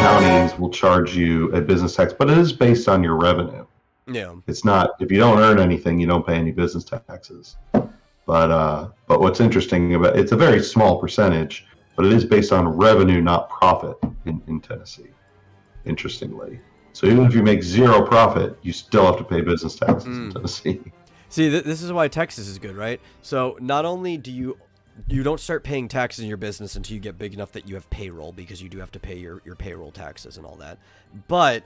counties will charge you a business tax, but it is based on your revenue. Yeah. It's not, if you don't earn anything, you don't pay any business taxes. But what's interesting about it's a very small percentage, but it is based on revenue, not profit in Tennessee, interestingly. So even if you make zero profit, you still have to pay business taxes in Tennessee. See, this is why Texas is good, right? So not only do you don't start paying taxes in your business until you get big enough that you have payroll, because you do have to pay your payroll taxes and all that. But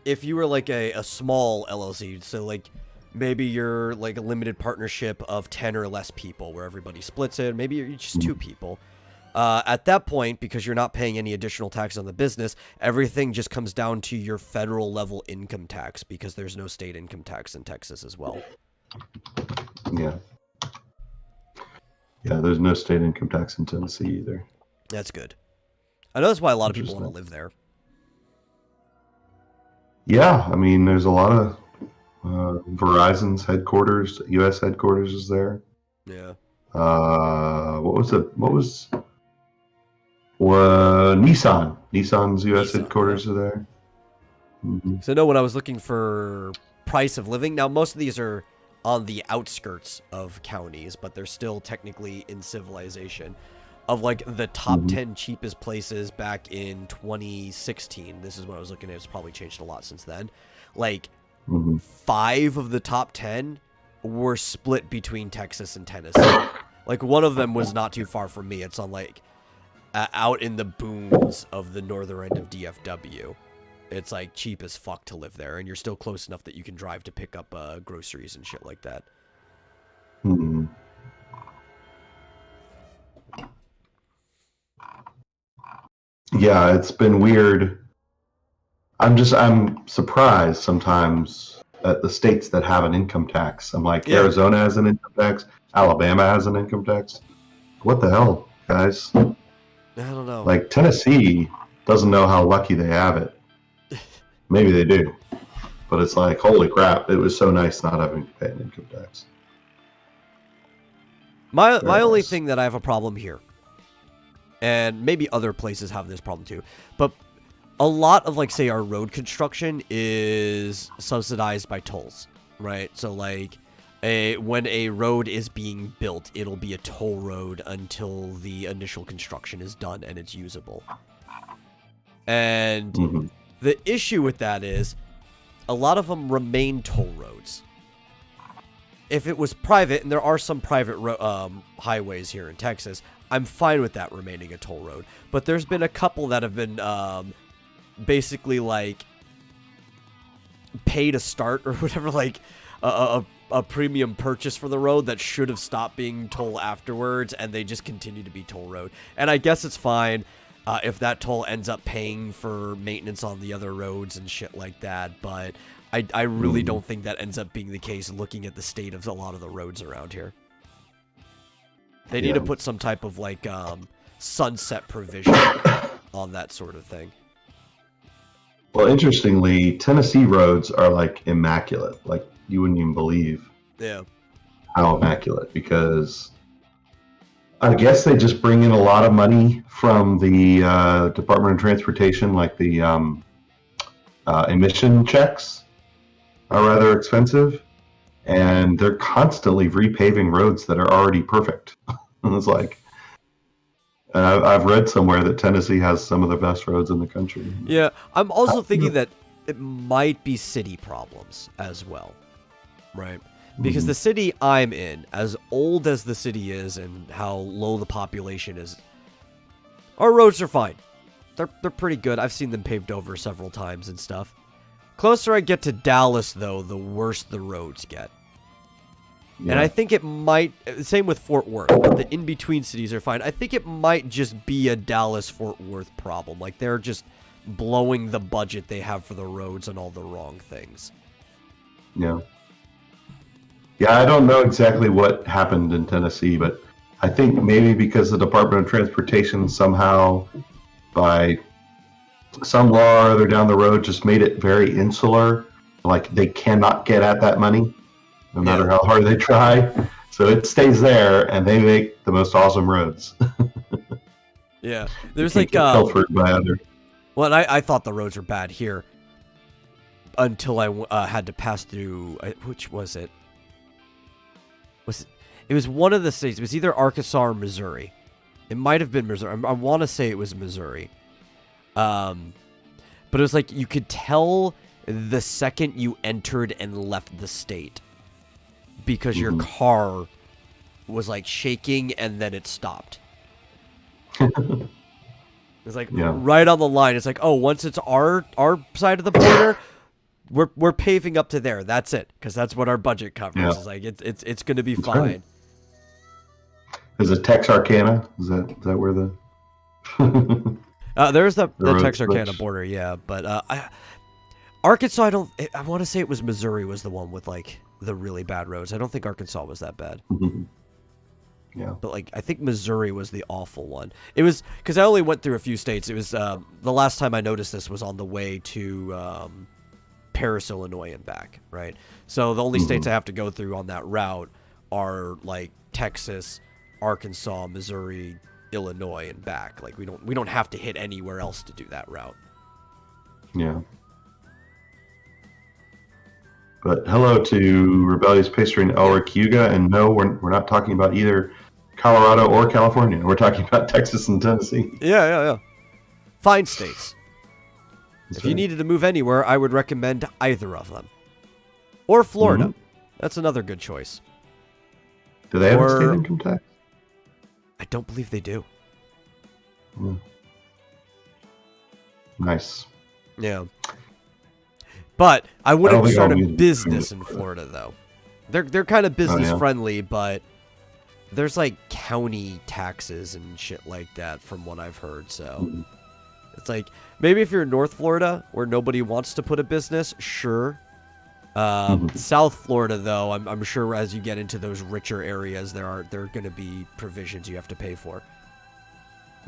if you were like a small LLC, so like maybe you're like a limited partnership of 10 or less people where everybody splits it, maybe you're just 2 people. At that point, because you're not paying any additional tax on the business, everything just comes down to your federal level income tax, because there's no state income tax in Texas as well. Yeah. Yeah, there's no state income tax in Tennessee either. That's good. I know that's why a lot of people want to live there. Yeah, I mean, there's a lot of Verizon's headquarters, U.S. headquarters is there. Yeah. Nissan. Nissan's U.S. headquarters are there. Mm-hmm. So I know when I was looking for price of living, now most of these are on the outskirts of counties, but they're still technically in civilization. Of like the top 10 cheapest places back in 2016, this is what I was looking at. It's probably changed a lot since then. Like 5 of the top 10 were split between Texas and Tennessee. Like one of them was not too far from me. It's on like out in the boons of the northern end of DFW. It's like cheap as fuck to live there, and you're still close enough that you can drive to pick up groceries and shit like that. Yeah, it's been weird. I'm surprised sometimes at the states that have an income tax. I'm like, Arizona has an income tax, Alabama has an income tax. What the hell, guys? I don't know. Like Tennessee doesn't know how lucky they have it. Maybe they do, but it's like, holy crap! It was so nice not having to pay an income tax. My only thing that I have a problem here, and maybe other places have this problem too, but a lot of like say our road construction is subsidized by tolls, right? So like when a road is being built, it'll be a toll road until the initial construction is done and it's usable. And the issue with that is a lot of them remain toll roads. If it was private, and there are some private highways here in Texas, I'm fine with that remaining a toll road. But there's been a couple that have been basically like pay to start or whatever, like a premium purchase for the road that should have stopped being toll afterwards, and they just continue to be toll road. And I guess it's fine if that toll ends up paying for maintenance on the other roads and shit like that, but I really don't think that ends up being the case looking at the state of a lot of the roads around here. They need to put some type of like sunset provision on that sort of thing. Well, interestingly, Tennessee roads are like immaculate. Like you wouldn't even believe how immaculate, because I guess they just bring in a lot of money from the Department of Transportation, like the emission checks are rather expensive, and they're constantly repaving roads that are already perfect. It's like, I've read somewhere that Tennessee has some of the best roads in the country. Yeah, I'm also thinking that it might be city problems as well, right? Because the city I'm in, as old as the city is and how low the population is, our roads are fine. They're pretty good. I've seen them paved over several times and stuff. Closer I get to Dallas, though, the worse the roads get. Yeah. And I think it might, same with Fort Worth, but the in-between cities are fine. I think it might just be a Dallas-Fort Worth problem. Like, they're just blowing the budget they have for the roads on all the wrong things. Yeah. Yeah, I don't know exactly what happened in Tennessee, but I think maybe because the Department of Transportation somehow, by some law or other down the road, just made it very insular. Like they cannot get at that money, no matter how hard they try. So it stays there, and they make the most awesome roads. Yeah, there's like pilfered by other. Well, and I thought the roads were bad here until I had to pass through. Which was it? It was one of the states. It was either Arkansas or Missouri. It might have been Missouri. I want to say it was Missouri. But it was like you could tell the second you entered and left the state because your car was like shaking and then it stopped. It's like right on the line. It's like, oh, once it's our side of the border, we're paving up to there. That's it, because that's what our budget covers. Yeah. It's like it's going to be fine. Right. Is it Texarkana? Is that where the? There's the Texarkana border, yeah. But Arkansas, I want to say it was Missouri was the one with like the really bad roads. I don't think Arkansas was that bad. Yeah. But like I think Missouri was the awful one. It was because I only went through a few states. It was the last time I noticed this was on the way to Paris, Illinois, and back. Right. So the only states I have to go through on that route are like Texas, Arkansas, Missouri, Illinois, and back. Like we don't have to hit anywhere else to do that route. Yeah. But hello to Rebellious Pastry and Elric Yuga, and no, we're not talking about either Colorado or California. We're talking about Texas and Tennessee. Yeah. Fine states. That's if you needed to move anywhere, I would recommend either of them. Or Florida. That's another good choice. Do they have a state income tax? I don't believe they do. Nice. Yeah. But I wouldn't start a business in Florida, though. They're kind of business friendly, but there's like county taxes and shit like that from what I've heard. So it's like maybe if you're in North Florida where nobody wants to put a business, sure. South Florida, though, I'm sure as you get into those richer areas, there are going to be provisions you have to pay for.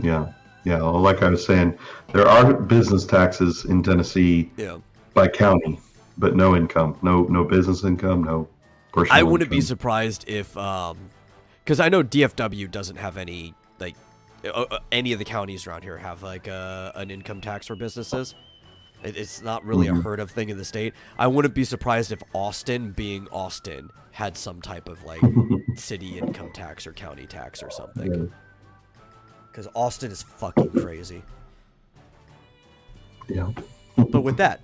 Yeah. Well, like I was saying, there are business taxes in Tennessee. Yeah. By county, but no income, no business income, no personal I wouldn't income. be surprised if, because I know DFW doesn't have any, like, any of the counties around here have, like, an income tax for businesses. It's not really a heard of thing in the state. I wouldn't be surprised if Austin, being Austin, had some type of, like, city income tax or county tax or something. Because Austin is fucking crazy. Yeah. But with that,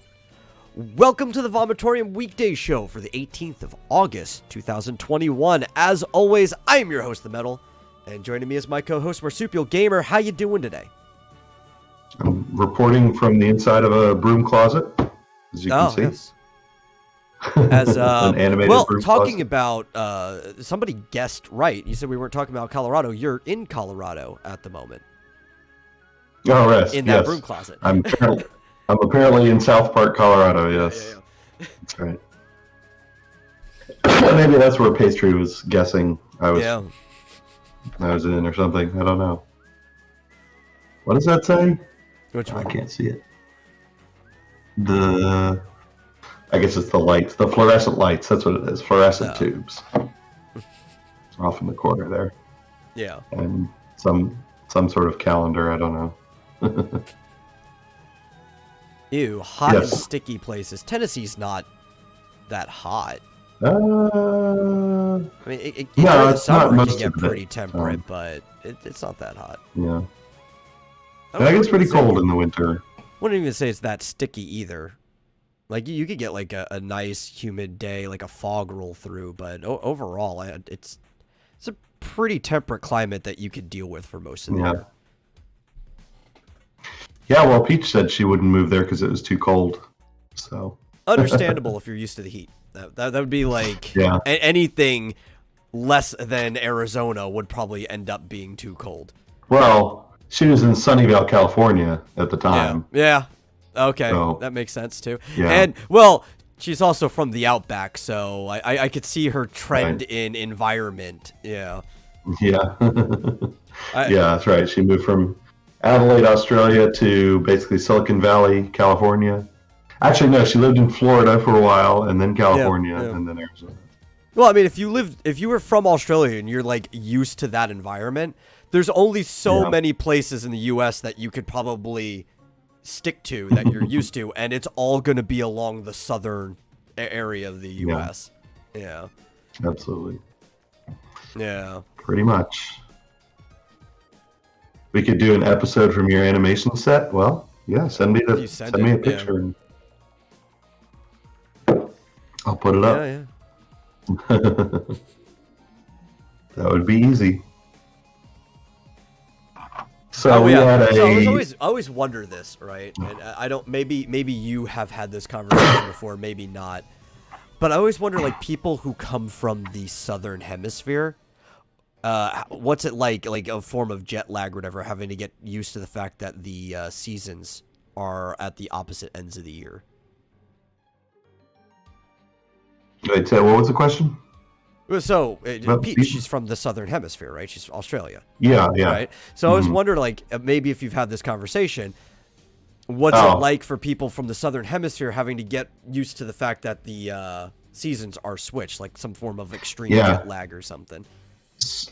welcome to the Vomitorium Weekday Show for the 18th of August, 2021. As always, I am your host, The Metal, and joining me is my co-host, Marsupial Gamer. How you doing today? I'm reporting from the inside of a broom closet, as you can see. Yes. As an animated broom talking closet. about somebody guessed right. You said we weren't talking about Colorado. You're in Colorado at the moment. Oh, yes. In that broom closet. I'm apparently in South Park, Colorado, yes. Yeah. That's right. Maybe that's where Pastry was guessing I was in or something. I don't know. What does that say? Which one? I can't see it. I guess it's the lights, the fluorescent lights. That's what it is, fluorescent tubes. Off in the corner there. Yeah. And some sort of calendar, I don't know. Ew, hot and sticky places. Tennessee's not that hot. I mean, in it's the summer not it can get pretty temperate, but it's not that hot. Yeah. I think it's pretty cold in the winter. Wouldn't even say it's that sticky either. Like, you could get, like, a nice, humid day, like a fog roll through, but overall, it's a pretty temperate climate that you could deal with for most of the year. Yeah, well, Peach said she wouldn't move there because it was too cold. So understandable if you're used to the heat. That would be like anything less than Arizona would probably end up being too cold. Well, she was in Sunnyvale, California at the time. Yeah. Okay, so, that makes sense too. Yeah. And well, she's also from the Outback, so I could see her trend in environment. Yeah. Yeah. That's right. She moved from Adelaide, Australia to basically Silicon Valley, California. Actually, no, she lived in Florida for a while, and then California, and then Arizona. Well, I mean, if you were from Australia and you're like used to that environment, there's only so many places in the U.S. that you could probably stick to that you're used to, and it's all going to be along the southern area of the U.S. Yeah. Absolutely. Yeah. Pretty much. We could do an episode from your animation set. Well, yeah, send me a picture. And I'll put it up. Yeah. That would be easy. So I always wonder this, right? And I don't. Maybe you have had this conversation before, maybe not. But I always wonder, like, people who come from the southern hemisphere, what's it like a form of jet lag or whatever, having to get used to the fact that the seasons are at the opposite ends of the year. Wait, so what was the question? So, Peach, she's from the southern hemisphere, right? She's Australia. Yeah. Right? So I was wondering, like, maybe if you've had this conversation, what's it like for people from the southern hemisphere having to get used to the fact that the seasons are switched, like some form of extreme jet lag or something?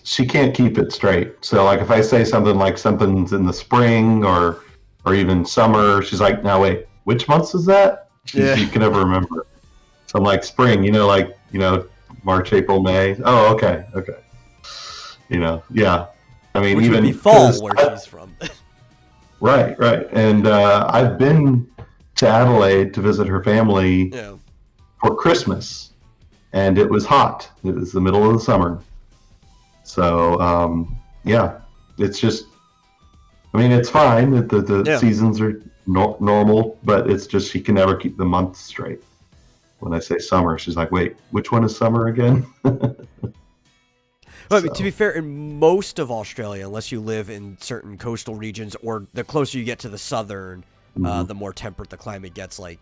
She can't keep it straight. So, like, if I say something like something's in the spring or even summer, she's like, "Now wait, which months is that?" She can never remember. So I'm like, spring, March, April, May. Oh, okay. Yeah. I mean, which even would be fall where she's from. Right. And I've been to Adelaide to visit her family for Christmas, and it was hot. It was the middle of the summer. So, it's just, I mean, it's fine that the seasons are normal, but it's just she can never keep the months straight. When I say summer, she's like, wait, which one is summer again? But to be fair, in most of Australia, unless you live in certain coastal regions, or the closer you get to the southern, the more temperate the climate gets, like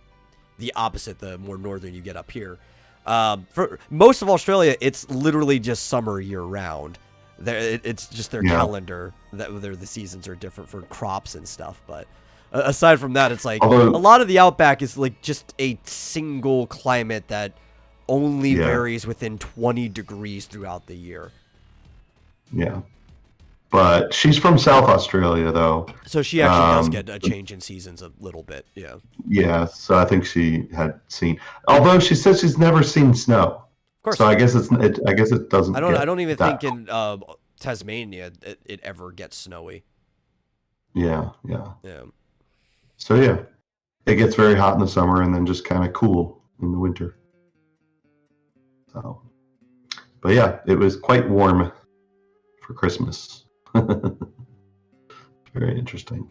the opposite, the more northern you get up here. For most of Australia, it's literally just summer year-round. It's just their calendar, that the seasons are different for crops and stuff, but... aside from that, it's like a lot of the outback is like just a single climate that only varies within 20 degrees throughout the year. Yeah. But she's from South Australia, though. So she actually does get a change in seasons a little bit, yeah. Yeah, so I think she had seen... Although she says she's never seen snow. Of course. So I guess it doesn't I don't even think in Tasmania it ever gets snowy. Yeah. So it gets very hot in the summer and then just kind of cool in the winter. So, but yeah, it was quite warm for Christmas. Very interesting.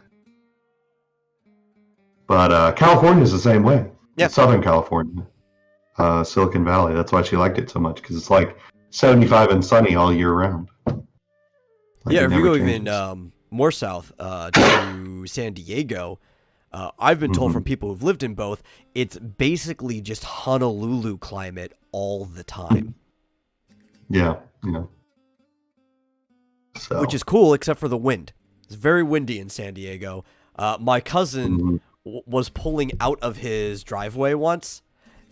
But California is the same way. Yeah. Southern California, Silicon Valley. That's why she liked it so much, because it's like 75 and sunny all year round. If you go even more south to San Diego. I've been told from people who've lived in both, it's basically just Honolulu climate all the time. Yeah. So. Which is cool, except for the wind. It's very windy in San Diego. My cousin was pulling out of his driveway once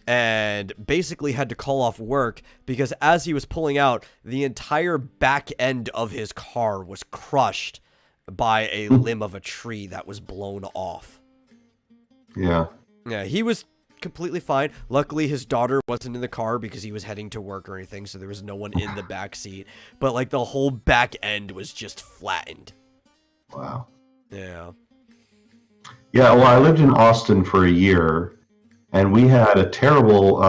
and basically had to call off work because as he was pulling out, the entire back end of his car was crushed by a limb of a tree that was blown off. Yeah, he was completely fine. Luckily, his daughter wasn't in the car because he was heading to work or anything, so there was no one in the back seat. But, like, the whole back end was just flattened. Wow. Yeah. Yeah, well, I lived in Austin for a year, and we had a terrible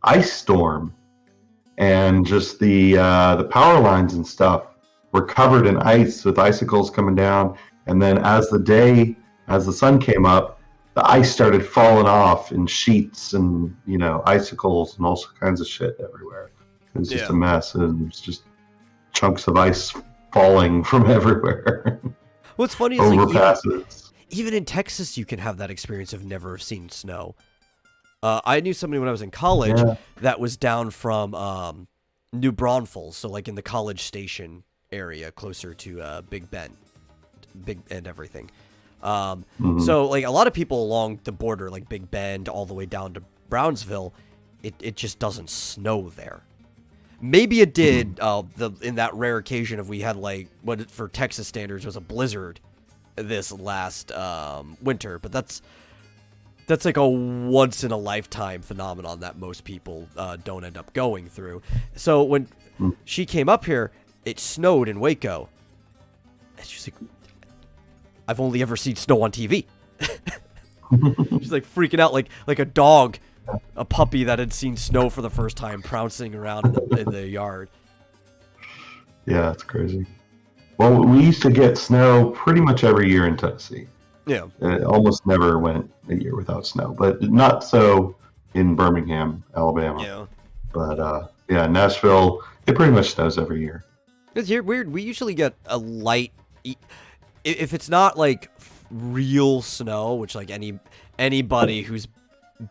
ice storm. And just the power lines and stuff were covered in ice with icicles coming down. And then as the sun came up, the ice started falling off in sheets and, icicles and all kinds of shit everywhere. It was just a mess. It was just chunks of ice falling from everywhere. What's funny is like, even in Texas, you can have that experience of never seeing snow. I knew somebody when I was in college that was down from New Braunfels, so like in the College Station area, closer to Big Bend and everything. So like a lot of people along the border, like Big Bend all the way down to Brownsville, it just doesn't snow there. Maybe it did in that rare occasion of we had like what for Texas standards was a blizzard this last winter, but that's like a once in a lifetime phenomenon that most people don't end up going through. So when she came up here, it snowed in Waco. And she's like, I've only ever seen snow on TV. She's like freaking out like a dog, a puppy that had seen snow for the first time, pouncing around in the yard. Yeah, it's crazy. Well, we used to get snow pretty much every year in Tennessee. Yeah. It almost never went a year without snow, but not so in Birmingham, Alabama. Yeah. But yeah, Nashville, it pretty much snows every year. It's weird. We usually get a light, if it's not like real snow, which like anybody who's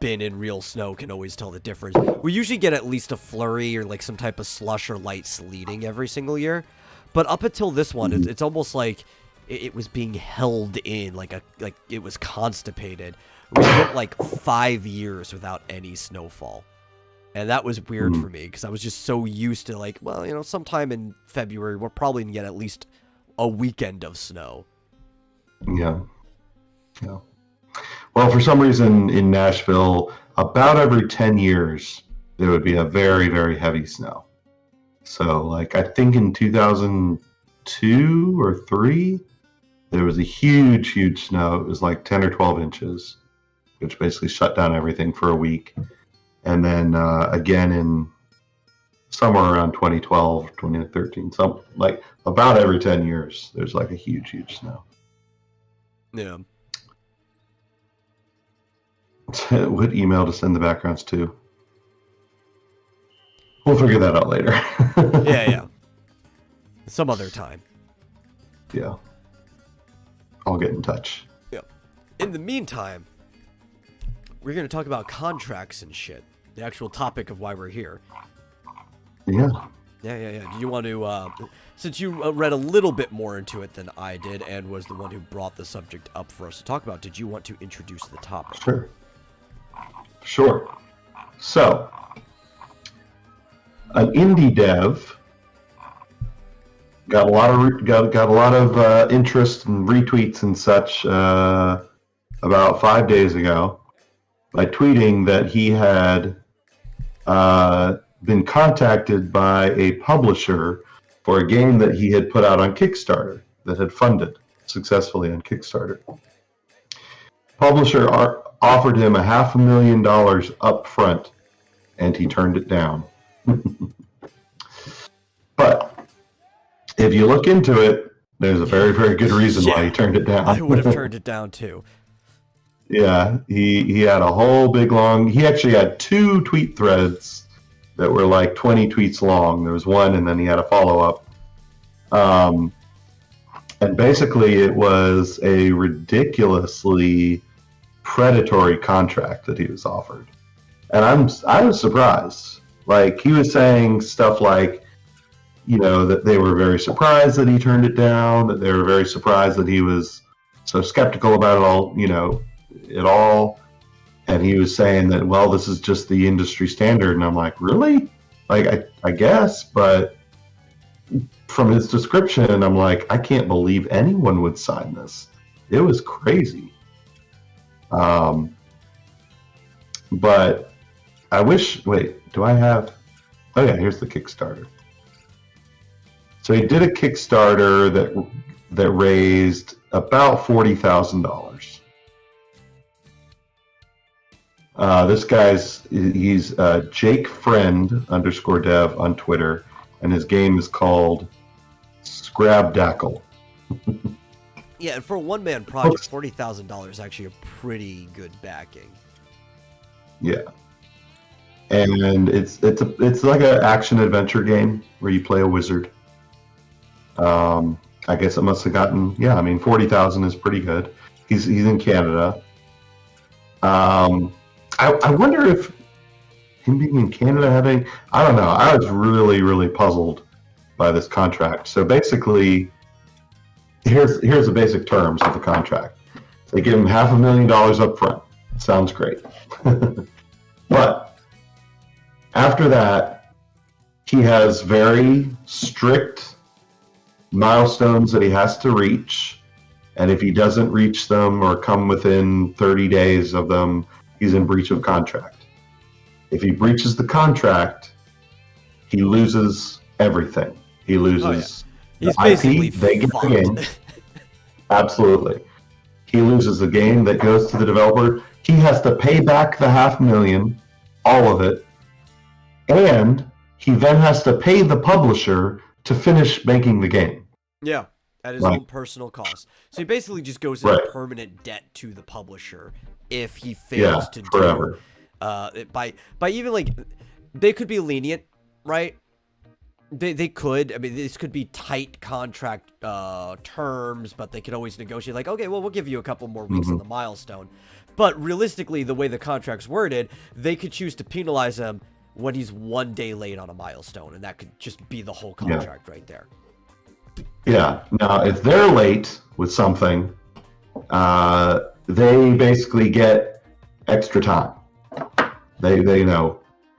been in real snow can always tell the difference. We usually get at least a flurry or like some type of slush or light sleeting every single year. But up until this one, it's almost like it was being held in, like it was constipated. We went like 5 years without any snowfall. And that was weird for me because I was just so used to like, well, you know, sometime in February, we're probably going to get at least a weekend of snow. Yeah. Yeah. Well, for some reason in Nashville, about every 10 years, there would be a very, very heavy snow. So, like, I think in 2002 or 3, there was a huge, huge snow. It was like 10 or 12 inches, which basically shut down everything for a week. And then again in somewhere around 2012, 2013, some like about every 10 years, there's like a huge, huge snow. Yeah. What email to send the backgrounds to? We'll figure that out later. Yeah. Some other time. Yeah. I'll get in touch. Yeah. In the meantime, we're going to talk about contracts and shit. The actual topic of why we're here. Yeah. Yeah. Do you want to, since you read a little bit more into it than I did and was the one who brought the subject up for us to talk about, did you want to introduce the topic? Sure. So, an indie dev got a lot of interest and retweets and such about 5 days ago by tweeting that he had been contacted by a publisher for a game that he had put out on Kickstarter that had funded successfully on Kickstarter. Publisher offered him $500,000 up front, and he turned it down. But if you look into it, there's a very, very good reason why he turned it down. I would have turned it down too. Yeah, he had a whole big long. He actually had 2 tweet threads that were like 20 tweets long. There was one, and then he had a follow up. And basically, it was a ridiculously predatory contract that he was offered, and I was surprised. Like, he was saying stuff like, you know, that they were very surprised that he turned it down, that they were very surprised that he was so skeptical about it all, you know, it all. And he was saying that, well, this is just the industry standard. And I'm like, really? Like, I guess, but from his description, I'm like, I can't believe anyone would sign this. It was crazy. But I wish, wait, do I have, oh yeah, here's the Kickstarter. So he did a Kickstarter that raised about $40,000. This he's Jake Friend _dev on Twitter, and his game is called Scrabdackle. Yeah, and for a one-man project, $40,000 is actually a pretty good backing. Yeah, and it's like an action adventure game where you play a wizard. I guess it must have gotten, yeah, I mean, 40,000 is pretty good. He's in Canada. I wonder if him being in Canada had any, I don't know. I was really, really puzzled by this contract. So basically, here's the basic terms of the contract. They give him $500,000 up front. Sounds great. But after that, he has very strict milestones that he has to reach And if he doesn't reach them or come within 30 days of them, he's in breach of contract. If he breaches the contract, he loses everything. He loses He's the basically IP, they get the fucked. game. Absolutely. He loses the game that goes to the developer. He has to pay back the $500,000, all of it. And he then has to pay the publisher to finish making the game. Yeah, at his Right. own personal cost. So he basically just goes into Right. permanent debt to the publisher if he fails to forever. do by even like they could be lenient, right? They could. I mean, this could be tight contract terms, but they could always negotiate. Like, okay, well, we'll give you a couple more weeks on the milestone. But realistically, the way the contract's worded, they could choose to penalize him when he's 1 day late on a milestone, and that could just be the whole contract right there. Yeah. Now, if they're late with something, they basically get extra time. They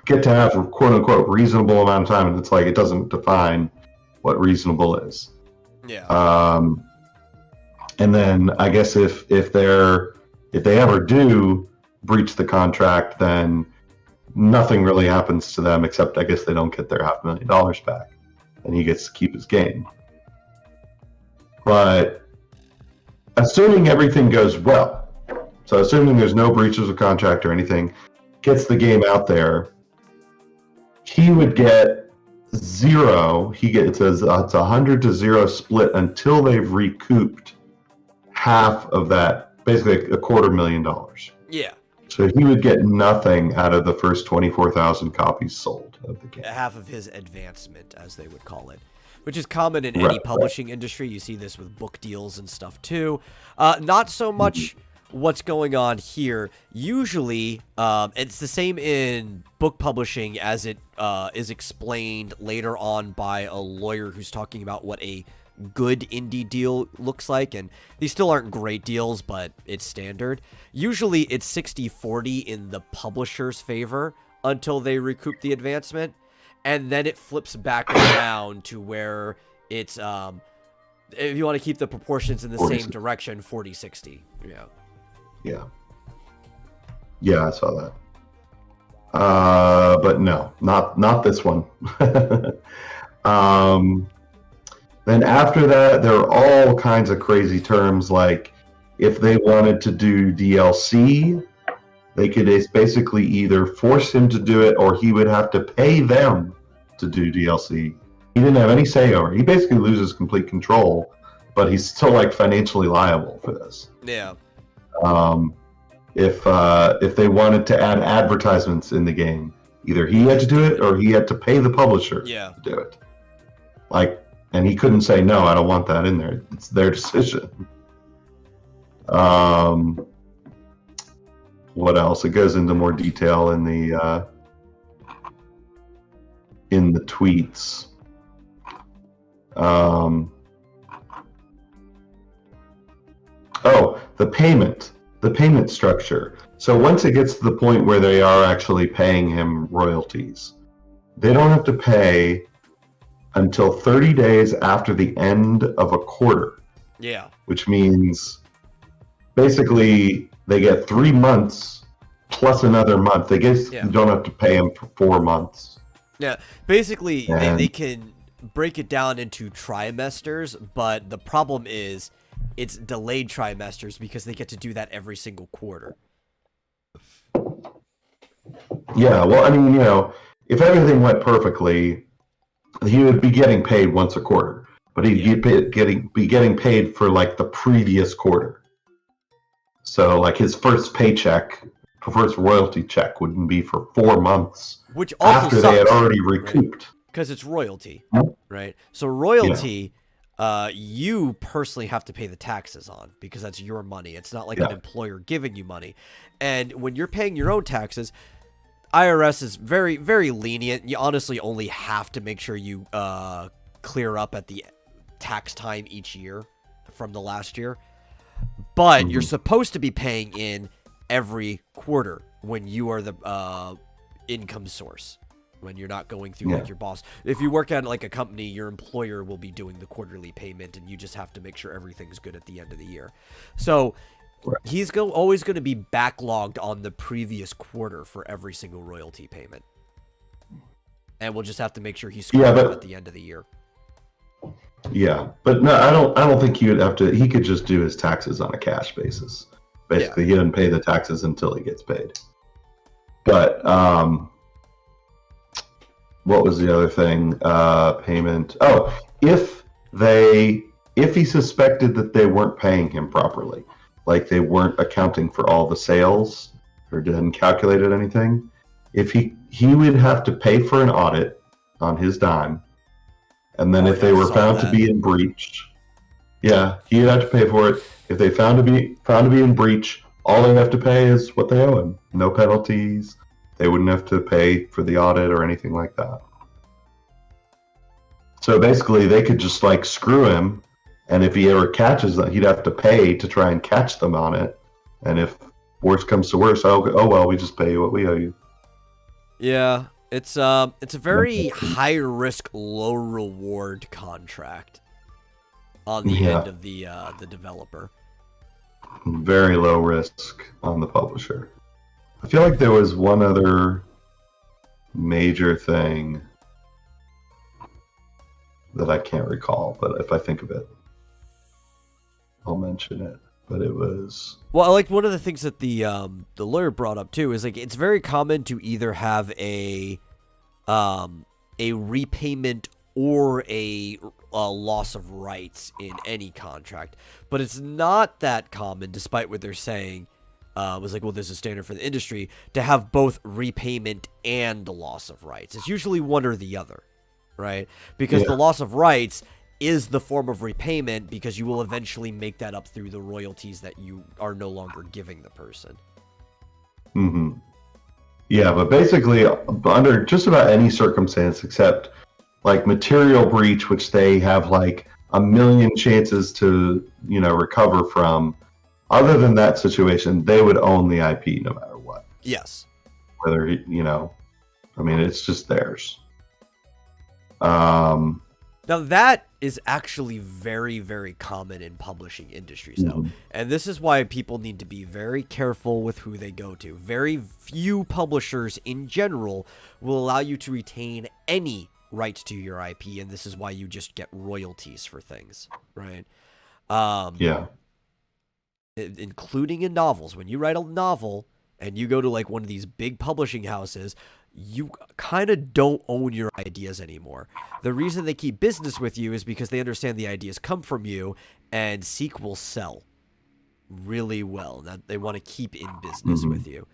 get to have a quote unquote reasonable amount of time, and it's like it doesn't define what reasonable is. Yeah. And then I guess if they ever do breach the contract, then nothing really happens to them except I guess they don't get their $500,000 back, and he gets to keep his game. But assuming everything goes well, so assuming there's no breaches of contract or anything, gets the game out there, he would get 0. It's a 100-0 split until they've recouped half of that, basically $250,000. Yeah. So he would get nothing out of the first 24,000 copies sold of the game. Half of his advancement, as they would call it, which is common in any publishing industry. You see this with book deals and stuff too. Not so much what's going on here. Usually, it's the same in book publishing as it is explained later on by a lawyer who's talking about what a good indie deal looks like, and these still aren't great deals, but it's standard. Usually it's 60-40 in the publisher's favor until they recoup the advancement, and then it flips back around to where it's if you want to keep the proportions in the 40. same direction, 40-60. Yeah, I saw that. But no, not this one. Then after that, there are all kinds of crazy terms, like if they wanted to do DLC, they could basically either force him to do it or he would have to pay them to do DLC. He didn't have any say over it. He basically loses complete control, but he's still like financially liable for this. Yeah. If they wanted to add advertisements in the game, either he had to do it or he had to pay the publisher to do it. And he couldn't say, no, I don't want that in there. It's their decision. What else? It goes into more detail in the tweets. The payment structure. So once it gets to the point where they are actually paying him royalties, they don't have to pay until 30 days after the end of a quarter. Yeah. Which means basically they get 3 months plus another month. You don't have to pay him for 4 months. Yeah. Basically, they can break it down into trimesters, but the problem is it's delayed trimesters because they get to do that every single quarter. Yeah, well, I mean, if everything went perfectly, he would be getting paid once a quarter, but he'd be getting paid for like the previous quarter. So like his first royalty check wouldn't be for 4 months, which also after they had already recouped. Because it's royalty, right? So royalty, you personally have to pay the taxes on because that's your money. It's not like an employer giving you money. And when you're paying your own taxes, IRS is very, very lenient. You honestly only have to make sure you clear up at the tax time each year from the last year. But you're supposed to be paying in every quarter when you are the income source, when you're not going through like your boss. If you work at like a company, your employer will be doing the quarterly payment, and you just have to make sure everything's good at the end of the year. So he's always going to be backlogged on the previous quarter for every single royalty payment, and we'll just have to make sure he's screwed up at the end of the year. Yeah, but no, I don't think he would have to. He could just do his taxes on a cash basis. Basically, he doesn't pay the taxes until he gets paid. But what was the other thing? Payment. Oh, if he suspected that they weren't paying him properly, like they weren't accounting for all the sales or didn't calculate anything, if he would have to pay for an audit on his dime. And then if they were found to be in breach, he'd have to pay for it. If they found to be in breach, all they have to pay is what they owe him. No penalties. They wouldn't have to pay for the audit or anything like that. So basically, they could just like screw him, and if he ever catches them, he'd have to pay to try and catch them on it. And if worse comes to worse, oh well, we just pay you what we owe you. Yeah. It's a very high risk, low reward contract on the end of the developer. Very low risk on the publisher. I feel like there was one other major thing that I can't recall, but if I think of it, I'll mention it. But it was like one of the things that the lawyer brought up too is like it's very common to either have a repayment or a loss of rights in any contract, but it's not that common, despite what they're saying. Was like, well, there's a standard for the industry to have both repayment and loss of rights. It's usually one or the other, right? Because the loss of rights is the form of repayment, because you will eventually make that up through the royalties that you are no longer giving the person. Mm-hmm. Yeah, but basically under just about any circumstance except like material breach, which they have like a million chances to, recover from. Other than that situation, they would own the IP no matter what. Yes. Whether, it's just theirs. Now, that is actually very, very common in publishing industries, though. And this is why people need to be very careful with who they go to. Very few publishers in general will allow you to retain any rights to your IP, and this is why you just get royalties for things, right? Including in novels. When you write a novel and you go to like one of these big publishing houses, you kind of don't own your ideas anymore. The reason they keep business with you is because they understand the ideas come from you, and sequels sell really well. That they want to keep in business with you.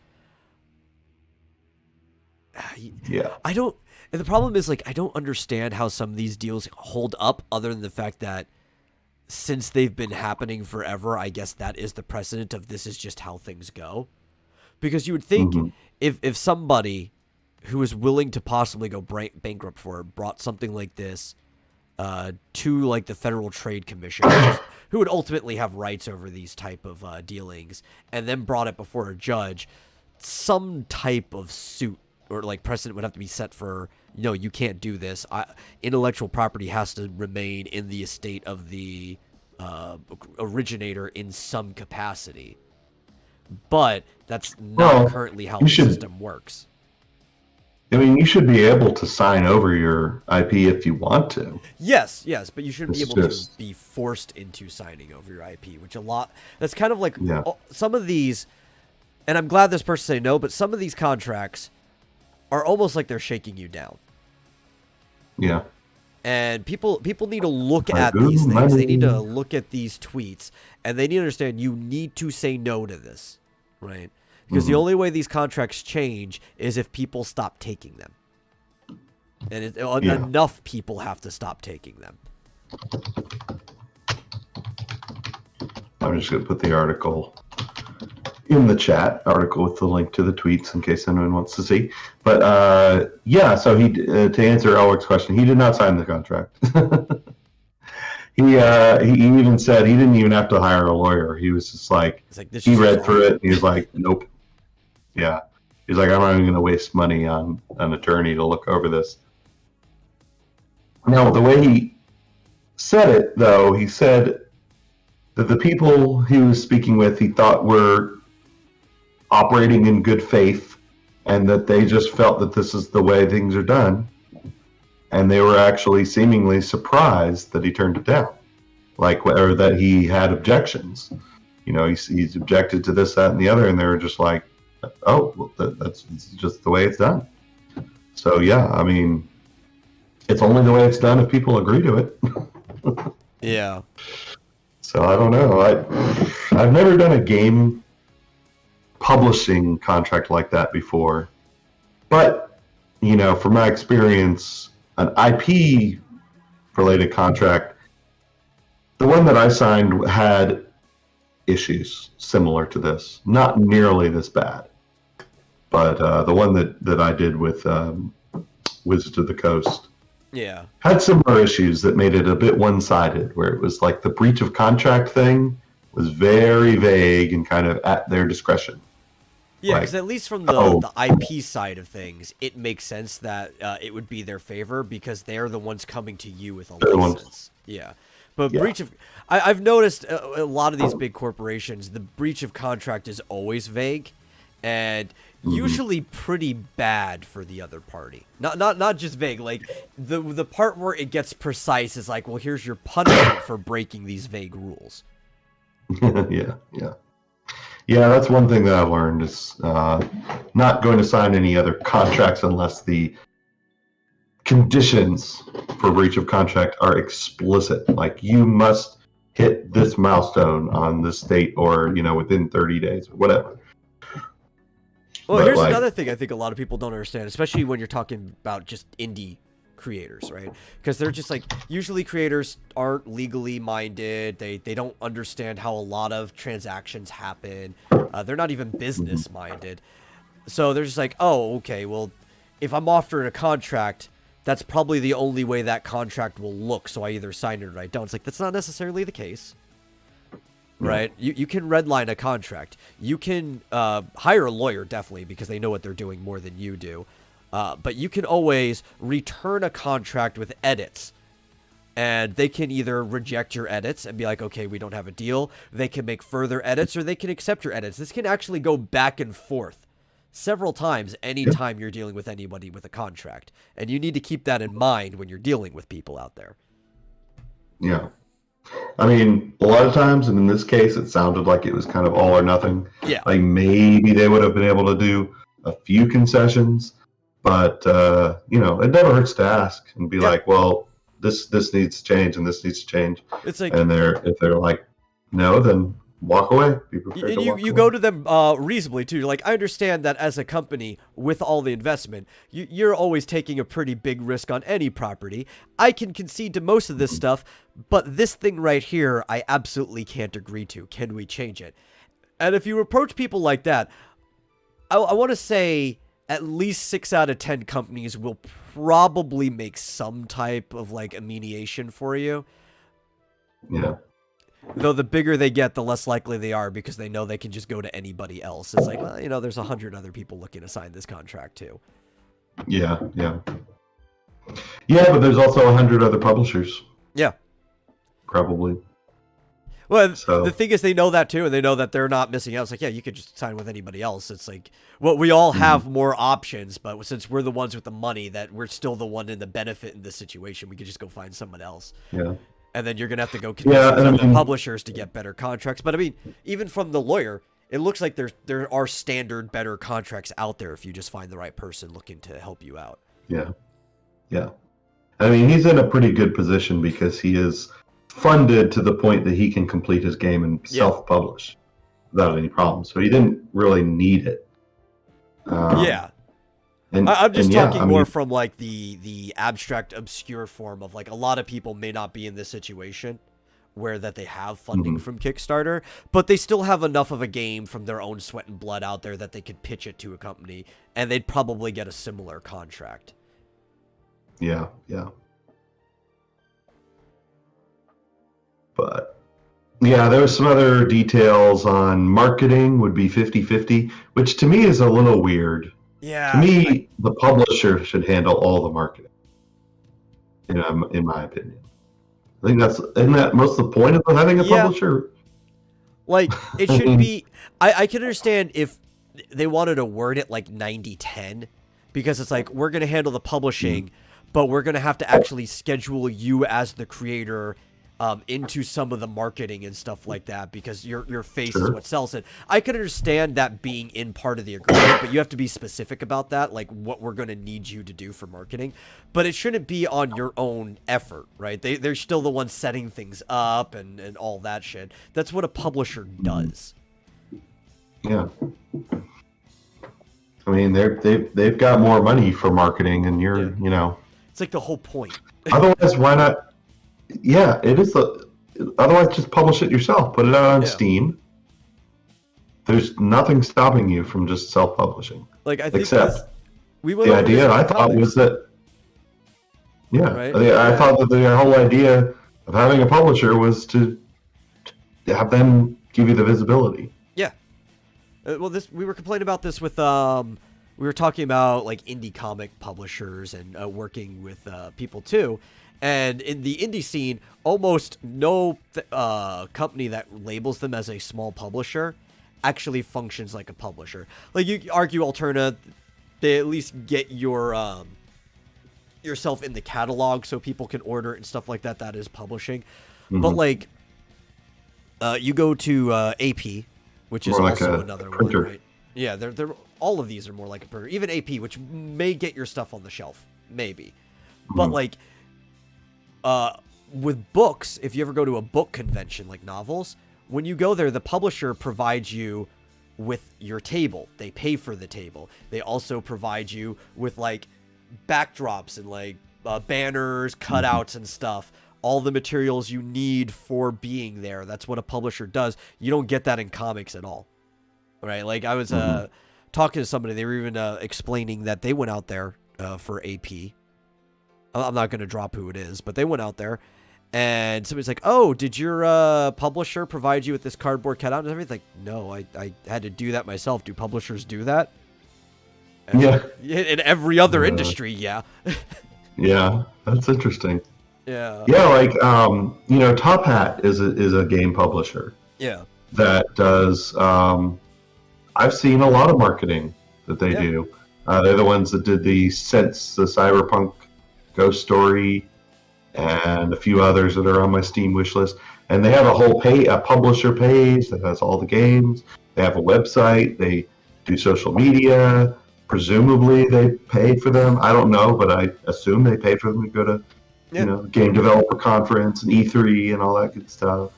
Yeah. And the problem is, like, I don't understand how some of these deals hold up, other than the fact that since they've been happening forever, I guess that is the precedent of this is just how things go. Because you would think if somebody who is willing to possibly go bankrupt for it brought something like this to like the Federal Trade Commission, who would ultimately have rights over these type of dealings, and then brought it before a judge, some type of suit or like precedent would have to be set for, you can't do this. Intellectual property has to remain in the estate of the originator in some capacity. But that's not currently how the system works. I mean, you should be able to sign over your IP if you want to. Yes, but you shouldn't be able to be forced into signing over your IP, that's kind of like some of these, and I'm glad this person said no, but some of these contracts are almost like they're shaking you down. Yeah. And people need to look at these things. They need to look at these tweets, and they need to understand you need to say no to this, right? Because the only way these contracts change is if people stop taking them. And enough people have to stop taking them. I'm just going to put the article in the chat, article with the link to the tweets in case anyone wants to see. But so he to answer Elric's question, he did not sign the contract. He even said he didn't even have to hire a lawyer. He was just like he read through it and he was like, nope. Yeah. He's like, I'm not even going to waste money on an attorney to look over this. Now, the way he said it, though, he said that the people he was speaking with, he thought were operating in good faith, and that they just felt that this is the way things are done. And they were actually seemingly surprised that he turned it down, or that he had objections. He's objected to this, that, and the other, and they were just like, oh, well, that's just the way it's done. So, yeah, I mean, it's only the way it's done if people agree to it. Yeah. So I don't know. I've never done a game publishing contract like that before. But, from my experience, an IP related contract, the one that I signed had issues similar to this. Not nearly this bad. But the one that I did with Wizards of the Coast had similar issues that made it a bit one-sided, where it was like the breach of contract thing was very vague and kind of at their discretion. Yeah, because at least from the IP side of things, it makes sense that it would be their favor because they're the ones coming to you with a license. Yeah. But breach of... I've noticed a lot of these big corporations, the breach of contract is always vague and usually pretty bad for the other party. Not just vague. Like, the part where it gets precise is like, well, here's your punishment for breaking these vague rules. Yeah, that's one thing that I've learned is not going to sign any other contracts unless the conditions for breach of contract are explicit. Like, you must hit this milestone on this date or, within 30 days or whatever. Well, here's another thing I think a lot of people don't understand, especially when you're talking about just indie creators, right? Because they're just like, usually creators aren't legally minded. They don't understand how a lot of transactions happen. They're not even business minded. So they're just like, oh, okay, well, if I'm offered a contract, that's probably the only way that contract will look. So I either sign it or I don't. It's like, that's not necessarily the case. Right? You can redline a contract. You can hire a lawyer, definitely, because they know what they're doing more than you do. But you can always return a contract with edits. And they can either reject your edits and be like, okay, we don't have a deal. They can make further edits, or they can accept your edits. This can actually go back and forth several times anytime you're dealing with anybody with a contract. And you need to keep that in mind when you're dealing with people out there. Yeah. I mean, a lot of times, and in this case, it sounded like it was kind of all or nothing. Yeah. Like, maybe they would have been able to do a few concessions, but, it never hurts to ask and be like, well, this needs to change and this needs to change. It's like, and if they're like, no, then walk away. Be prepared to walk away. You go to them reasonably, too. Like, I understand that as a company, with all the investment, you're always taking a pretty big risk on any property. I can concede to most of this stuff, but this thing right here, I absolutely can't agree to. Can we change it? And if you approach people like that, I want to say at least 6 out of 10 companies will probably make some type of, like, a mediation for you. Yeah. Though the bigger they get, the less likely they are because they know they can just go to anybody else. It's like, well, there's 100 other people looking to sign this contract too. Yeah, but there's also 100 other publishers. Yeah. Probably. Well, the thing is, they know that too, and they know that they're not missing out. It's like, yeah, you could just sign with anybody else. It's like, well, we all have more options, but since we're the ones with the money, that we're still the one in the benefit in this situation, we could just go find someone else. Yeah. And then you're going to have to go convince other publishers to get better contracts. But I mean, even from the lawyer, it looks like there are standard better contracts out there if you just find the right person looking to help you out. Yeah. I mean, he's in a pretty good position because he is funded to the point that he can complete his game and self-publish without any problem. So he didn't really need it. I'm just talking more from like the abstract, obscure form of like a lot of people may not be in this situation where that they have funding from Kickstarter, but they still have enough of a game from their own sweat and blood out there that they could pitch it to a company and they'd probably get a similar contract. Yeah. But yeah, there was some other details on marketing would be 50-50, which to me is a little weird. Yeah. To me, the publisher should handle all the marketing. In my opinion, I think isn't that most of the point of having a Yeah. publisher? Like, it I should mean, be. I can understand if they wanted to word it like 90-10, because it's like, we're going to handle the publishing, but we're going to have to actually schedule you as the creator into some of the marketing and stuff like that, because your face is sure. what sells it. I can understand that being in part of the agreement, but you have to be specific about that, like what we're going to need you to do for marketing. But it shouldn't be on your own effort, right? They're still the ones setting things up and all that shit. That's what a publisher does. Yeah. I mean, they've got more money for marketing, and It's like the whole point. Otherwise, why not? Yeah, it is. Otherwise, just publish it yourself. Put it out on Steam. There's nothing stopping you from just self-publishing. Like, I think Except we went the over idea this I with thought comics. was that. Yeah, Right? I thought that the whole idea of having a publisher was to have them give you the visibility. Yeah. Well, we were complaining about this with we were talking about like indie comic publishers and working with people too. And in the indie scene, almost no company that labels them as a small publisher actually functions like a publisher. Like, you argue Alterna, they at least get your yourself in the catalog so people can order it and stuff like that. That is publishing. Mm-hmm. But like, you go to AP, which is More like also a another printer. one, right? Yeah, they're all of these are more like a printer. Even AP, which may get your stuff on the shelf, maybe. But like, with books, if you ever go to a book convention like novels, when you go there, the publisher provides you with your table. They pay for the table. They also provide you with like backdrops and like banners, cutouts and stuff. All the materials you need for being there. That's what a publisher does. You don't get that in comics at all. Right? Like, I was talking to somebody, they were even explaining that they went out there for AP. I'm not going to drop who it is, but they went out there and somebody's like, "Oh, did your publisher provide you with this cardboard cutout and everything?" Like, no, I had to do that myself. Do publishers do that? And Yeah. In every other industry, yeah. Yeah, that's interesting. Yeah. Yeah, like Top Hat is a game publisher Yeah. that does. I've seen a lot of marketing that they do. They're the ones that did the Cyberpunk Ghost Story, and a few others that are on my Steam wish list. And they have a publisher page that has all the games. They have a website. They do social media. Presumably, they pay for them. I don't know, but I assume they pay for them to go to, game developer conference and E3 and all that good stuff.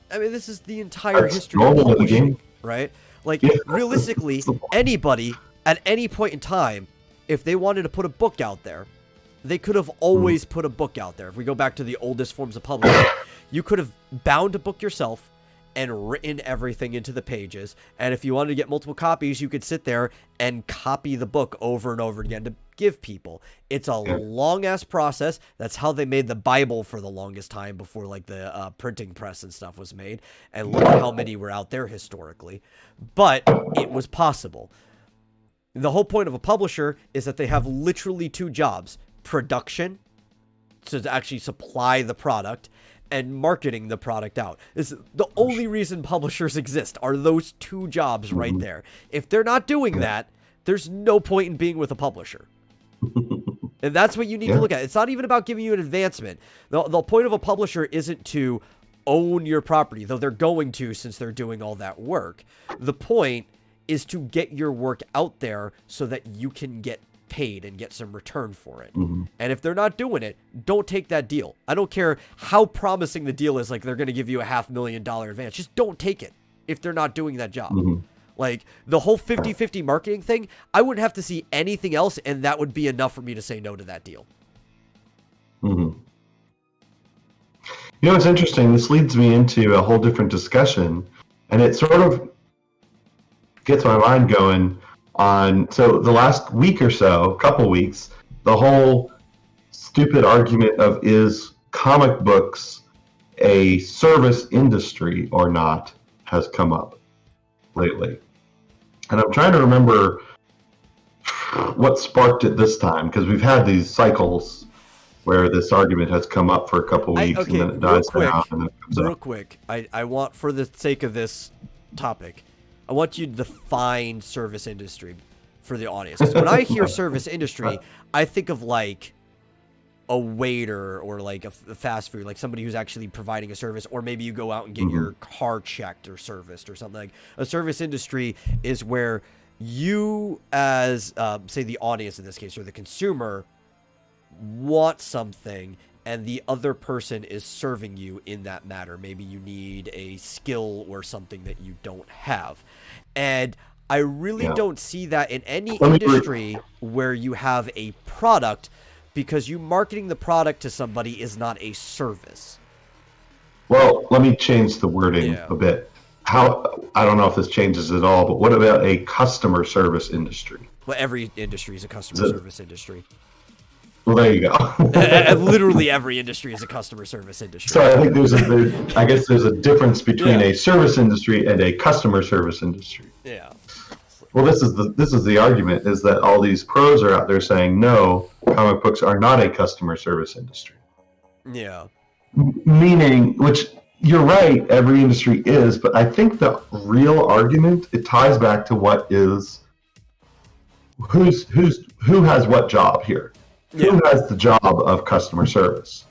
I mean, this is the entire That's history of normal in the publishing, game. right? Like, Yeah. realistically, anybody at any point in time, if they wanted to put a book out there, they could have always put a book out there. If we go back to the oldest forms of publishing, you could have bound a book yourself and written everything into the pages. And if you wanted to get multiple copies, you could sit there and copy the book over and over again to give people. It's a long-ass process. That's how they made the Bible for the longest time before, like, the printing press and stuff was made. And look at how many were out there historically. But it was possible. The whole point of a publisher is that they have literally two jobs: production, to actually supply the product, and marketing the product out. Is the only reason publishers exist are those two jobs right there. If they're not doing that, there's no point in being with a publisher. And that's what you need to look at. It's not even about giving you an advancement. The point of a publisher isn't to own your property, though they're going to, since they're doing all that work. The point is to get your work out there so that you can get paid and get some return for it. And if they're not doing it, don't take that deal. I don't care how promising the deal is, like they're going to give you a $500,000 advance. Just don't take it if they're not doing that job. Like, the whole 50-50 marketing thing, I wouldn't have to see anything else, and that would be enough for me to say no to that deal. It's interesting. This leads me into a whole different discussion, and it sort of gets my mind going on. So the last week or so, couple weeks, the whole stupid argument of, is comic books a service industry or not, has come up lately. And I'm trying to remember what sparked it this time, because we've had these cycles where this argument has come up for a couple weeks okay, and then it dies down and then it comes real up. quick. I want, for the sake of this topic, I want you to define service industry for the audience. Because when I hear service industry, I think of like a waiter or like a fast food, like somebody who's actually providing a service, or maybe you go out and get your car checked or serviced or something. Like a service industry is where you, as say the audience in this case, or the consumer, want something and the other person is serving you in that matter. Maybe you need a skill or something that you don't have. And I really don't see that in any industry where you have a product, because you marketing the product to somebody is not a service. Well, let me change the wording a bit. I don't know if this changes at all, but what about a customer service industry? Well, every industry is a customer service industry. Well, there you go. Literally every industry is a customer service industry. So I think there's a difference between a service industry and a customer service industry. Yeah. Well, this is the argument, is that all these pros are out there saying, no, comic books are not a customer service industry. Yeah. Meaning, which you're right, every industry is, but I think the real argument, it ties back to what is, who has what job here? Who has the job of customer service,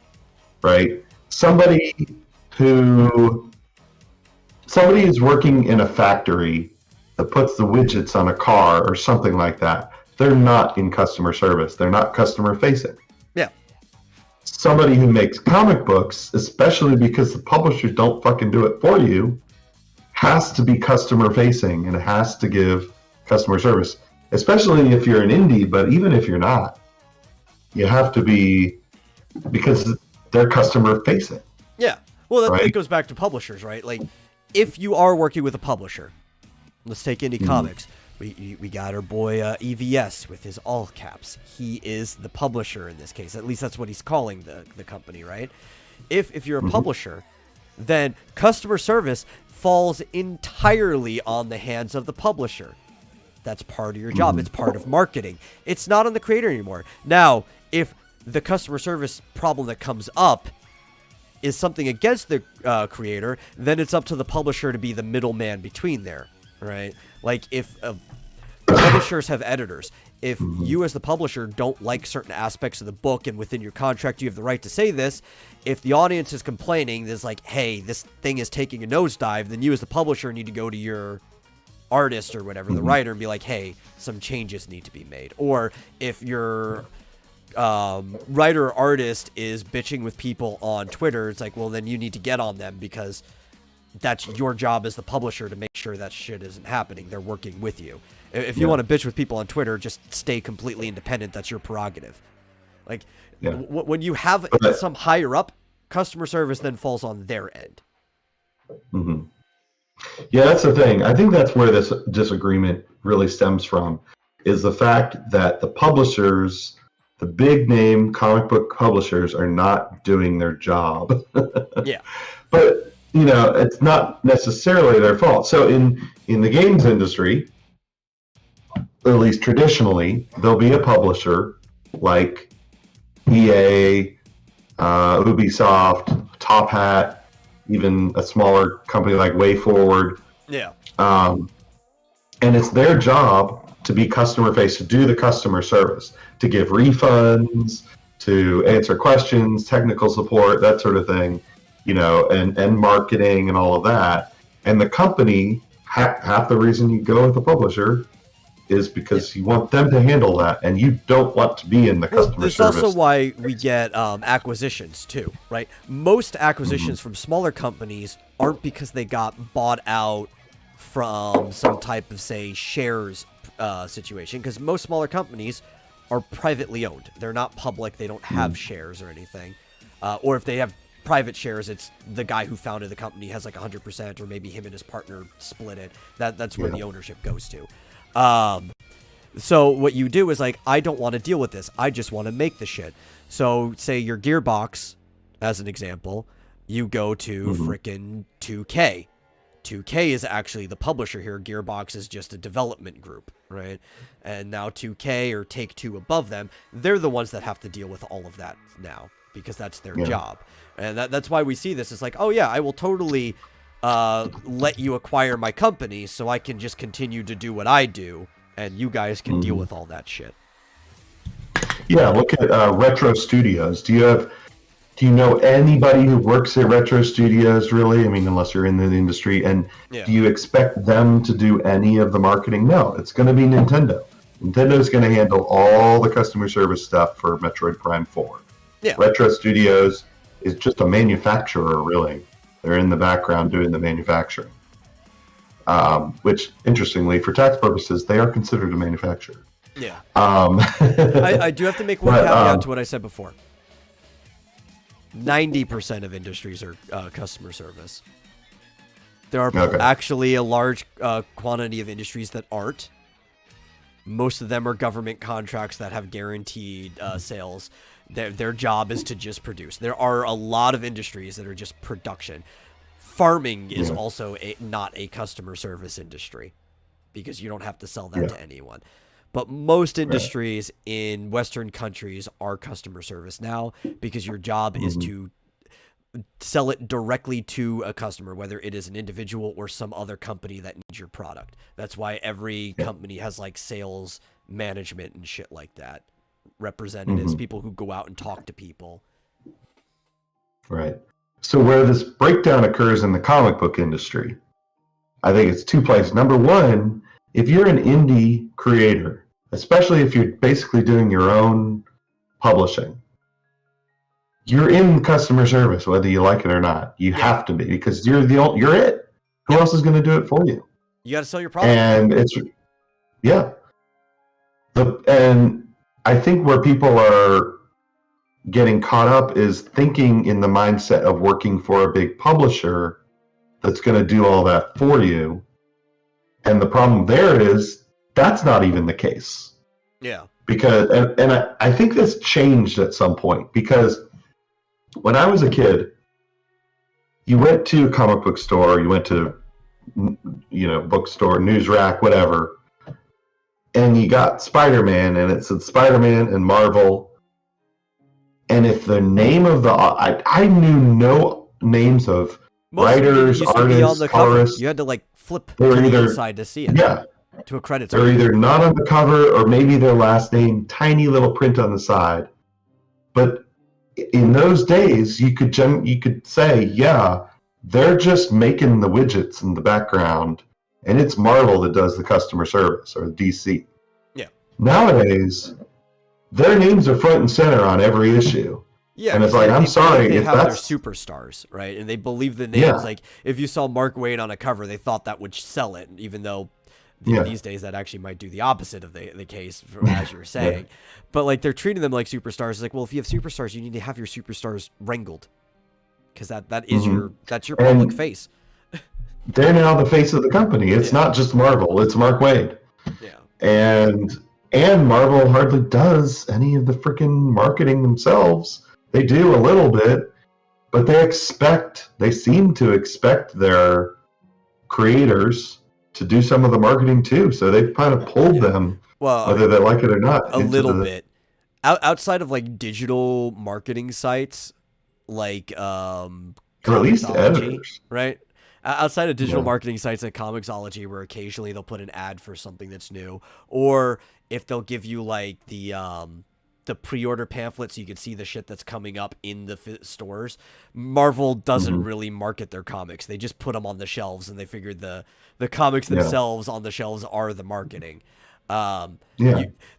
right? Somebody is working in a factory that puts the widgets on a car or something like that. They're not in customer service. They're not customer facing. Yeah. Somebody who makes comic books, especially because the publishers don't fucking do it for you, has to be customer facing and has to give customer service, especially if you're an indie, but even if you're not, you have to be, because they're customer facing. Yeah. Well, that right? goes back to publishers, right? Like, if you are working with a publisher, let's take indie comics. We got our boy EVS with his all caps. He is the publisher in this case. At least that's what he's calling the company, right? If you're a publisher, then customer service falls entirely on the hands of the publisher. That's part of your job. It's part of marketing. It's not on the creator anymore. Now, if the customer service problem that comes up is something against the creator, then it's up to the publisher to be the middleman between there, right? Like, if publishers have editors, if you as the publisher don't like certain aspects of the book, and within your contract you have the right to say this, if the audience is complaining, there's like, hey, this thing is taking a nosedive, then you as the publisher need to go to your artist or whatever, the writer, and be like, hey, some changes need to be made. Or if your writer or artist is bitching with people on Twitter, it's like, well, then you need to get on them, because that's your job as the publisher to make sure that shit isn't happening. They're working with you. If you want to bitch with people on Twitter, just stay completely independent. That's your prerogative. Like, when you have some higher up, customer service then falls on their end. Yeah, that's the thing. I think that's where this disagreement really stems from, is the fact that the publishers, the big name comic book publishers, are not doing their job. Yeah. But, it's not necessarily their fault. So in the games industry, at least traditionally, there'll be a publisher like EA, Ubisoft, Top Hat, even a smaller company like WayForward. Yeah. And it's their job to be customer face, to do the customer service, to give refunds, to answer questions, technical support, that sort of thing, and marketing and all of that. And the company, half the reason you go with the publisher is because you want them to handle that, and you don't want to be in the customer service. That's also why we get acquisitions too, right? Most acquisitions from smaller companies aren't because they got bought out from some type of, say, shares situation, because most smaller companies are privately owned. They're not public. They don't have shares or anything. Or if they have private shares, it's the guy who founded the company has like 100%, or maybe him and his partner split it. That's where the ownership goes to. So what you do is like, I don't want to deal with this. I just want to make the shit. So say your Gearbox, as an example, you go to frickin' 2K. 2K is actually the publisher here. Gearbox is just a development group, right? And now 2K or Take-Two above them, they're the ones that have to deal with all of that now because that's their job. And that's why we see this. It's like, oh yeah, I will totally let you acquire my company so I can just continue to do what I do and you guys can deal with all that shit. Yeah, look at Retro Studios. Do you know anybody who works at Retro Studios, really? I mean, unless you're in the industry. And do you expect them to do any of the marketing? No, it's going to be Nintendo. Nintendo's going to handle all the customer service stuff for Metroid Prime 4. Yeah. Retro Studios is just a manufacturer, really. They're in the background doing the manufacturing. Which, interestingly, for tax purposes, they are considered a manufacturer. Yeah. I do have to make one caveat to what I said before. 90% of industries are customer service. There are actually a large quantity of industries that aren't. Most of them are government contracts that have guaranteed sales. Their job is to just produce. There are a lot of industries that are just production. Farming is also not a customer service industry because you don't have to sell that to anyone. But most industries in Western countries are customer service now because your job is to sell it directly to a customer, whether it is an individual or some other company that needs your product. That's why every company has like sales management and shit like that. Representatives, people who go out and talk to people. Right. So where this breakdown occurs in the comic book industry, I think it's two places. Number one, if you're an indie creator, especially if you're basically doing your own publishing, you're in customer service, whether you like it or not. You have to be because you're it. Who else is going to do it for you? You got to sell your product. And it's and I think where people are getting caught up is thinking in the mindset of working for a big publisher that's going to do all that for you. And the problem there is that's not even the case. Yeah. Because, and I think this changed at some point because when I was a kid, you went to a comic book store, you went to, bookstore, news rack, whatever, and you got Spider-Man and it said Spider-Man and Marvel. And if the name of I knew no names of writers, artists, colorists. You had to flip to the inside to see it. Yeah. To a credits. They're either not on the cover or maybe their last name, tiny little print on the side. But in those days, you could say, yeah, they're just making the widgets in the background, and it's Marvel that does the customer service or DC. Yeah. Nowadays, their names are front and center on every issue. Yeah, and it's like, I'm sorry, they if have that's their superstars, right? And they believe the names. Like, if you saw Mark Waid on a cover, they thought that would sell it, even though these days that actually might do the opposite of the case, as you're saying. But they're treating them like superstars. It's like, well, if you have superstars, you need to have your superstars wrangled, because that is that's your public face. They're now the face of the company. It's not just Marvel; it's Mark Waid. Yeah, and Marvel hardly does any of the freaking marketing themselves. They do a little bit, but they seem to expect their creators to do some of the marketing too. So they've kind of pulled them, whether they like it or not. A little bit. Outside of digital marketing sites, or at least editors, right? Outside of digital marketing sites like Comixology, where occasionally they'll put an ad for something that's new, or if they'll give you the pre-order pamphlet so you can see the shit that's coming up in the stores. Marvel doesn't really market their comics. They just put them on the shelves, and they figured the comics themselves on the shelves are the marketing. The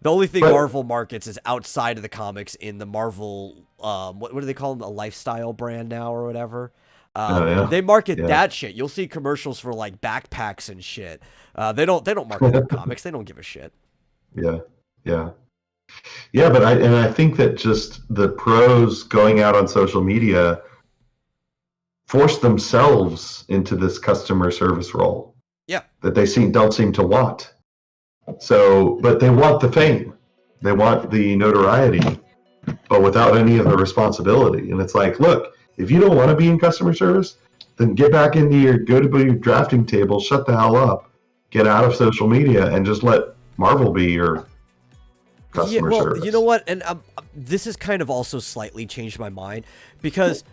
only thing Marvel markets is outside of the comics in the Marvel, what do they call them? A lifestyle brand now or whatever. They market that shit. You'll see commercials for backpacks and shit. They don't market their comics. They don't give a shit. Yeah, but I think that just the pros going out on social media force themselves into this customer service role. Yeah. That they don't seem to want. So, but they want the fame. They want the notoriety, but without any of the responsibility. And it's like, look, if you don't want to be in customer service, then get back into go to your drafting table, shut the hell up, get out of social media, and just let Marvel be your customer service. You know what? And this has kind of also slightly changed my mind, because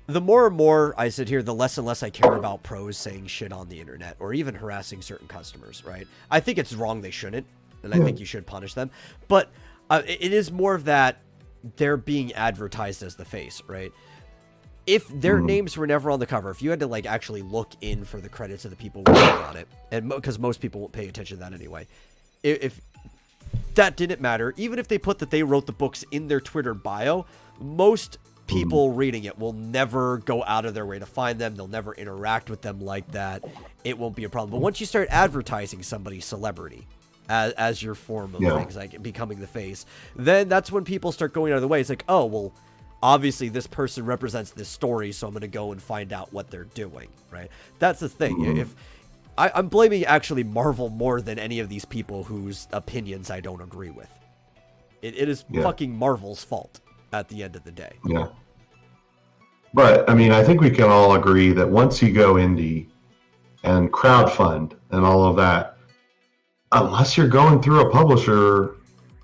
the more and more I sit here, the less and less I care about pros saying shit on the internet or even harassing certain customers, right? I think it's wrong, they shouldn't, and I think you should punish them. But it is more of that they're being advertised as the face, right? If their names were never on the cover, if you had to like actually look in for the credits of the people working on it, and because most people won't pay attention to that anyway, if that didn't matter, even if they put that they wrote the books in their Twitter bio, most people reading it will never go out of their way to find them. They'll never interact with them like that. It won't be a problem. But once you start advertising somebody's celebrity as your form of things, like becoming the face, then that's when people start going out of the way. It's like, oh, well, obviously this person represents this story, so I'm going to go and find out what they're doing, right? That's the thing. If I'm blaming actually Marvel more than any of these people whose opinions I don't agree with. It is fucking Marvel's fault at the end of the day. Yeah. But, I mean, I think we can all agree that once you go indie and crowdfund and all of that, unless you're going through a publisher,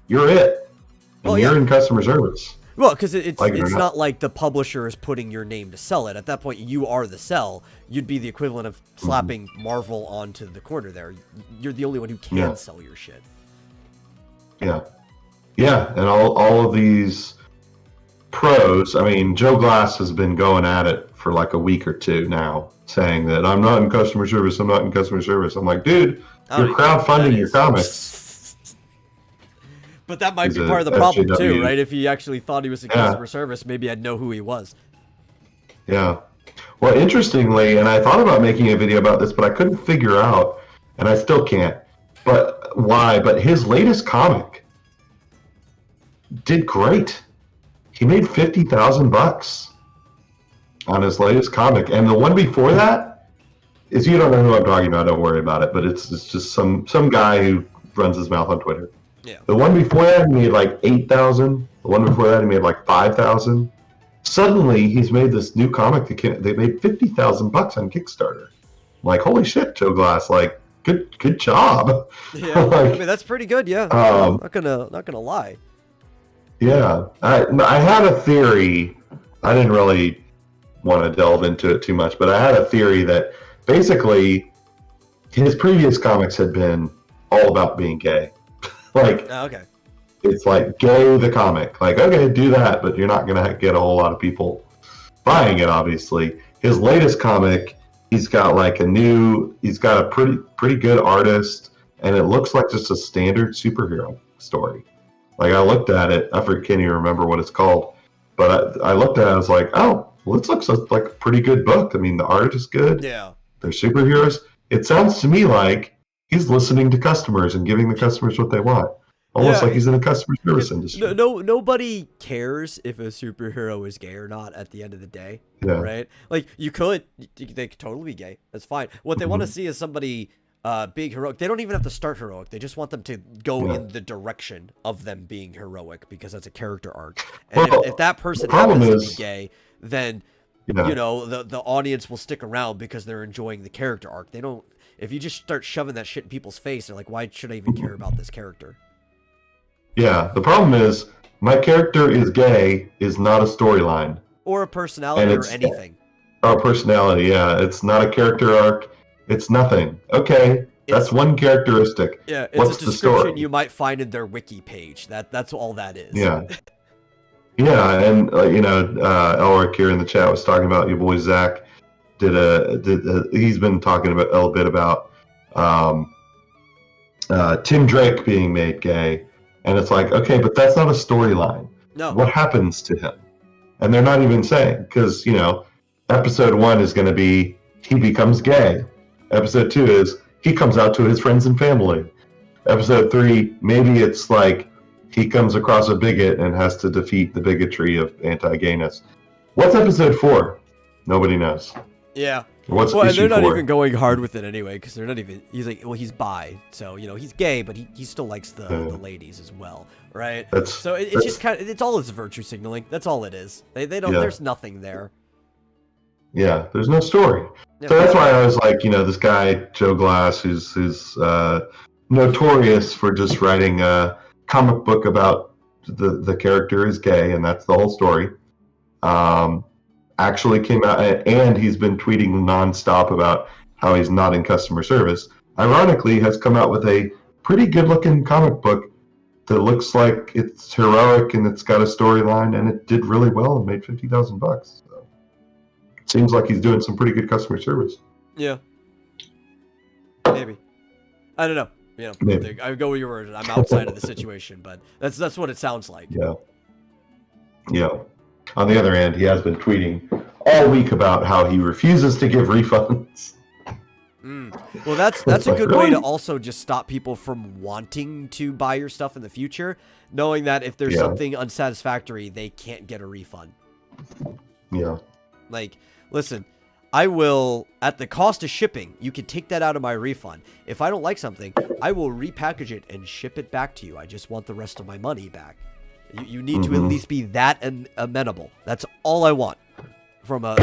you're it. And you're in customer service. Well, because it's not like the publisher is putting your name to sell it. At that point, you are the sell. You'd be the equivalent of slapping Marvel onto the corner there. You're the only one who can sell your shit. Yeah. Yeah, and all of these pros, I mean, Joe Glass has been going at it for like a week or two now, saying that I'm not in customer service, I'm not in customer service. I'm like, dude, you're crowdfunding your comics. But that might be part of the problem too, right? If he actually thought he was in customer service, maybe I'd know who he was. Yeah. Well, interestingly, and I thought about making a video about this, but I couldn't figure out, and I still can't, but why. But his latest comic did great. He made $50,000 on his latest comic, and the one before that is, you don't know who I'm talking about, don't worry about it, but it's just some guy who runs his mouth on Twitter. Yeah. The one before that, he made like 8,000. The one before that, he made like 5,000. Suddenly, he's made this new comic. They made $50,000 on Kickstarter. I'm like, holy shit, Joe Glass! Like, good job. Yeah, like, I mean, that's pretty good. Yeah, not gonna lie. Yeah, I had a theory. I didn't really want to delve into it too much, but I had a theory that basically his previous comics had been all about being gay. Like, okay, it's like gay the comic. Like, okay, do that, but you're not gonna get a whole lot of people buying it. Obviously, his latest comic, he's got a pretty good artist, and it looks like just a standard superhero story. Like, I looked at it, I can't even remember what it's called, but I looked at it, I was like, oh, well, this looks like a pretty good book. I mean, the art is good. Yeah, they're superheroes. It sounds to me like he's listening to customers and giving the customers what they want. Almost like he's in the customer service industry. Nobody cares if a superhero is gay or not at the end of the day, right? Like, they could totally be gay. That's fine. What they want to see is somebody being heroic. They don't even have to start heroic. They just want them to go in the direction of them being heroic, because that's a character arc. And if that person happens to be gay, then you know the audience will stick around because they're enjoying the character arc. They don't. If you just start shoving that shit in people's face, they're like, why should I even care about this character? Yeah, the problem is my character is gay is not a storyline. Or a personality or anything. Or a personality, yeah. It's not a character arc. It's nothing. Okay, that's one characteristic. Yeah, it's What's a description you might find in their wiki page. That's all that is. Yeah. Yeah, and Elric here in the chat was talking about your boy Zach. He's been talking about a little bit about Tim Drake being made gay, and it's like, okay, but that's not a storyline. No. What happens to him? And they're not even saying, because episode 1 is going to be he becomes gay. Episode 2 is he comes out to his friends and family. Episode 3, maybe it's like he comes across a bigot and has to defeat the bigotry of anti-gayness. What's episode 4? Nobody knows. Yeah. What's and issue they're not 4? even going hard with it anyway, because they're not even. He's like, well, he's bi, so he's gay, but he still likes the ladies as well, right? It's just kind of, it's all his virtue signaling. That's all it is. They don't. There's nothing there. Yeah, there's no story. Yeah. So that's why I was like, this guy Joe Glass, who's notorious for just writing a comic book about the character is gay, and that's the whole story. Actually came out, and he's been tweeting nonstop about how he's not in customer service. Ironically, has come out with a pretty good-looking comic book that looks like it's heroic and it's got a storyline, and it did really well and made $50,000. So it seems like he's doing some pretty good customer service. Yeah. Maybe. I don't know. Maybe. I go with your word. I'm outside of the situation, but that's what it sounds like. Yeah. Yeah. On the other hand, he has been tweeting all week about how he refuses to give refunds. Well, that's a like, good really? way to also just stop people from wanting to buy your stuff in the future, knowing that if there's something unsatisfactory, they can't get a refund. Yeah. Like, listen, I will, at the cost of shipping, you can take that out of my refund. If I don't like something, I will repackage it and ship it back to you. I just want the rest of my money back. You need to at least be that amenable. That's all I want from a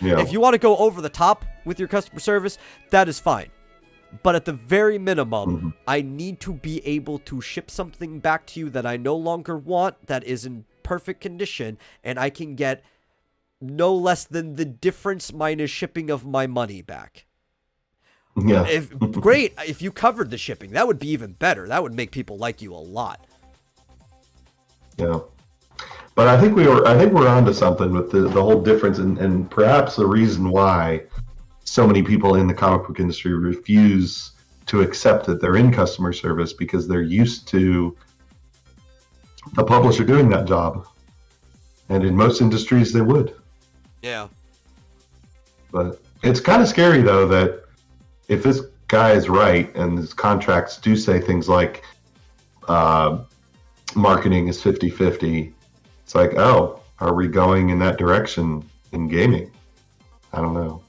If you want to go over the top with your customer service, that is fine. But at the very minimum, I need to be able to ship something back to you that I no longer want, that is in perfect condition, and I can get no less than the difference minus shipping of my money back. Yeah. Great. If you covered the shipping, that would be even better. That would make people like you a lot. Yeah. But I think we're onto something with the whole difference, and perhaps the reason why so many people in the comic book industry refuse to accept that they're in customer service, because they're used to the publisher doing that job. And in most industries, they would. Yeah. But it's kind of scary, though, that if this guy is right and his contracts do say things like marketing is 50-50, it's like, oh, are we going in that direction in gaming? I don't know.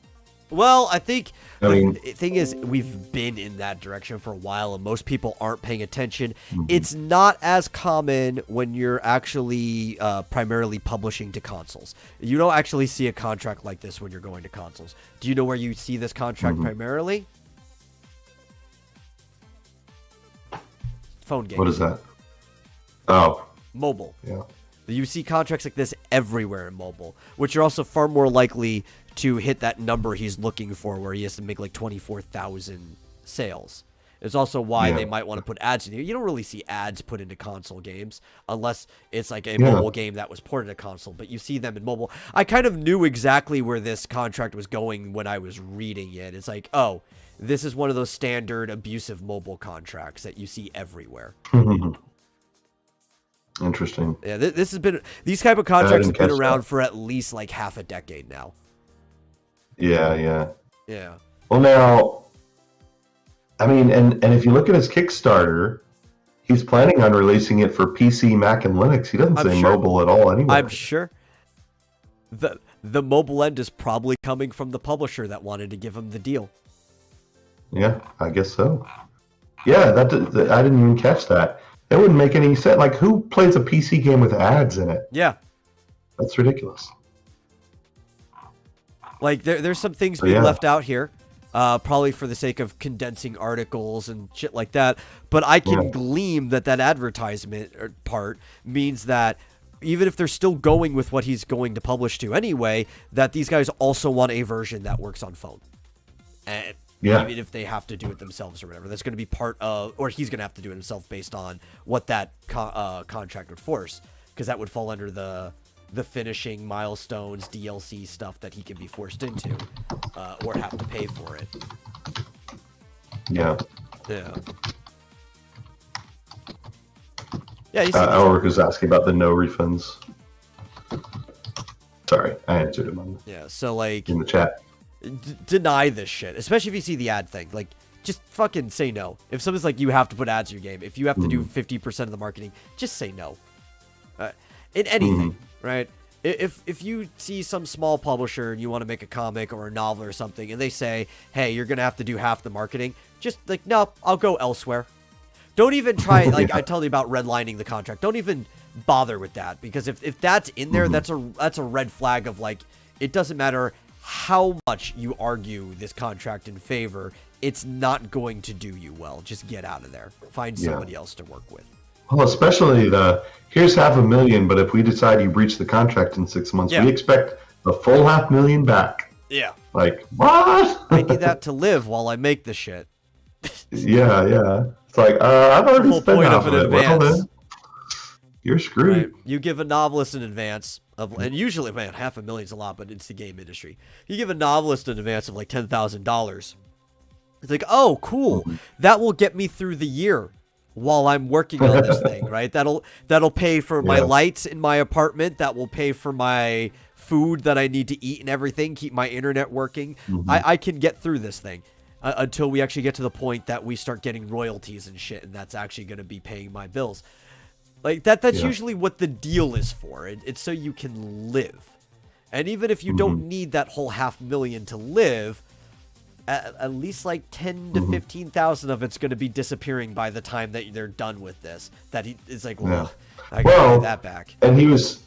Well, I think mean, the thing is, we've been in that direction for a while, and most people aren't paying attention. It's not as common when you're actually primarily publishing to consoles. You don't actually see a contract like this when you're going to consoles. Do you know where you see this contract primarily? Phone games. What is that? Oh. Mobile. Yeah. You see contracts like this everywhere in mobile, which are also far more likely to hit that number he's looking for, where he has to make like 24,000 sales. It's also why they might want to put ads in here. You don't really see ads put into console games unless it's like a mobile game that was ported to console, but you see them in mobile. I kind of knew exactly where this contract was going when I was reading it. It's like, oh, this is one of those standard abusive mobile contracts that you see everywhere. Interesting. Yeah, this has been, these type of contracts have been around for at least like half a decade now. Yeah. Well, now, I mean, and if you look at his Kickstarter, he's planning on releasing it for PC, Mac, and Linux. He doesn't say mobile at all anyway. I'm sure. The mobile end is probably coming from the publisher that wanted to give him the deal. Yeah, I guess so. Yeah, I didn't even catch that. That wouldn't make any sense. Like, who plays a PC game with ads in it? Yeah. That's ridiculous. Like, there's some things being left out here, probably for the sake of condensing articles and shit like that. But I can glean that advertisement part means that even if they're still going with what he's going to publish to anyway, that these guys also want a version that works on phone. And even if they have to do it themselves or whatever, that's going to be part of, or he's going to have to do it himself based on what that contract would force, because that would fall under the finishing milestones, DLC stuff that he can be forced into, or have to pay for it. Yeah. Ulrich was asking about the no refunds. Sorry, I answered him on so like in the chat. Deny this shit, especially if you see the ad thing. Like, just fucking say no. If someone's like, you have to put ads in your game, if you have to do 50% of the marketing, just say no. In anything, right? If you see some small publisher and you want to make a comic or a novel or something, and they say, hey, you're gonna have to do half the marketing, just like, no, I'll go elsewhere. Don't even try, like I told you about redlining the contract. Don't even bother with that, because if that's in there, that's a red flag of like, it doesn't matter how much you argue this contract in favor, it's not going to do you well. Just get out of there. Find somebody else to work with. Well, especially here's $500,000, but if we decide you breach the contract in 6 months, we expect the full $500,000 back. Yeah. Like, what? I need that to live while I make the shit. Yeah. It's like, I've already The whole spent point half of of an it. Well, advance. then, you're screwed. Right. You give a novelist an advance of, and usually, man, $500,000's a lot, but it's the game industry. You give a novelist an advance of like $10,000. It's like, oh, cool. That will get me through the year while I'm working on this thing, right? That'll pay for my lights in my apartment. That will pay for my food that I need to eat and everything. Keep my internet working. I can get through this thing until we actually get to the point that we start getting royalties and shit, and that's actually going to be paying my bills. Like that's usually what the deal is for. It's so you can live. And even if you don't need that whole $500,000 to live, at least like 10 to 15,000 of it's going to be disappearing by the time that they're done with this. That it's like, well, I got to pay that back. And he was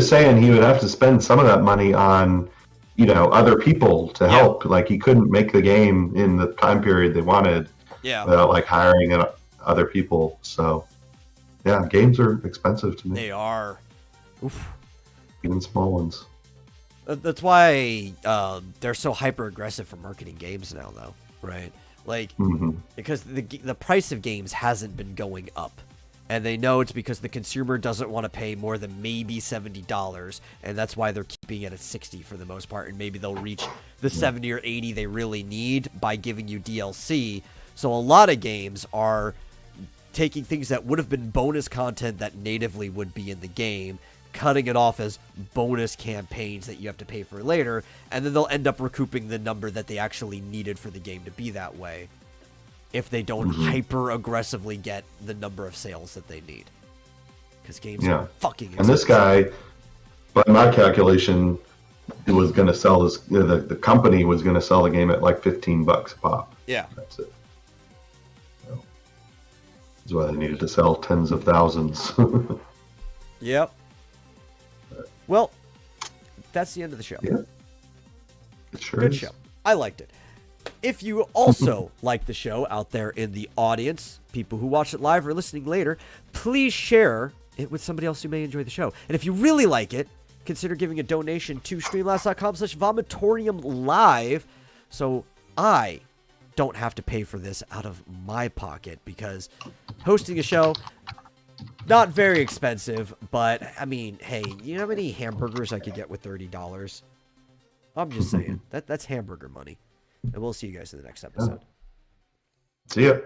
saying he would have to spend some of that money on, other people to help. Like he couldn't make the game in the time period they wanted without like hiring other people. So yeah, games are expensive to me. They are. Oof. Even small ones. That's why they're so hyper aggressive for marketing games now, though, right? Like, because the price of games hasn't been going up, and they know it's because the consumer doesn't want to pay more than maybe $70, and that's why they're keeping it at $60 for the most part, and maybe they'll reach the 70 or 80 they really need by giving you DLC. So a lot of games are taking things that would have been bonus content that natively would be in the game, cutting it off as bonus campaigns that you have to pay for later, and then they'll end up recouping the number that they actually needed for the game to be that way if they don't hyper aggressively get the number of sales that they need, because games are fucking expensive. And this guy, by my calculation, was going to sell this, the company was going to sell the game at like $15 a pop. That's it. That's why they needed to sell tens of thousands. Yep. Well, that's the end of the show. Yeah. It sure Good is. show. I liked it. If you also like the show out there in the audience, people who watch it live or listening later, please share it with somebody else who may enjoy the show. And if you really like it, consider giving a donation to streamlabs.com/vomitorium live so I don't have to pay for this out of my pocket, because hosting a show, not very expensive, but I mean, hey, you know how many hamburgers I could get with $30? I'm just saying. That's hamburger money. And we'll see you guys in the next episode. See ya.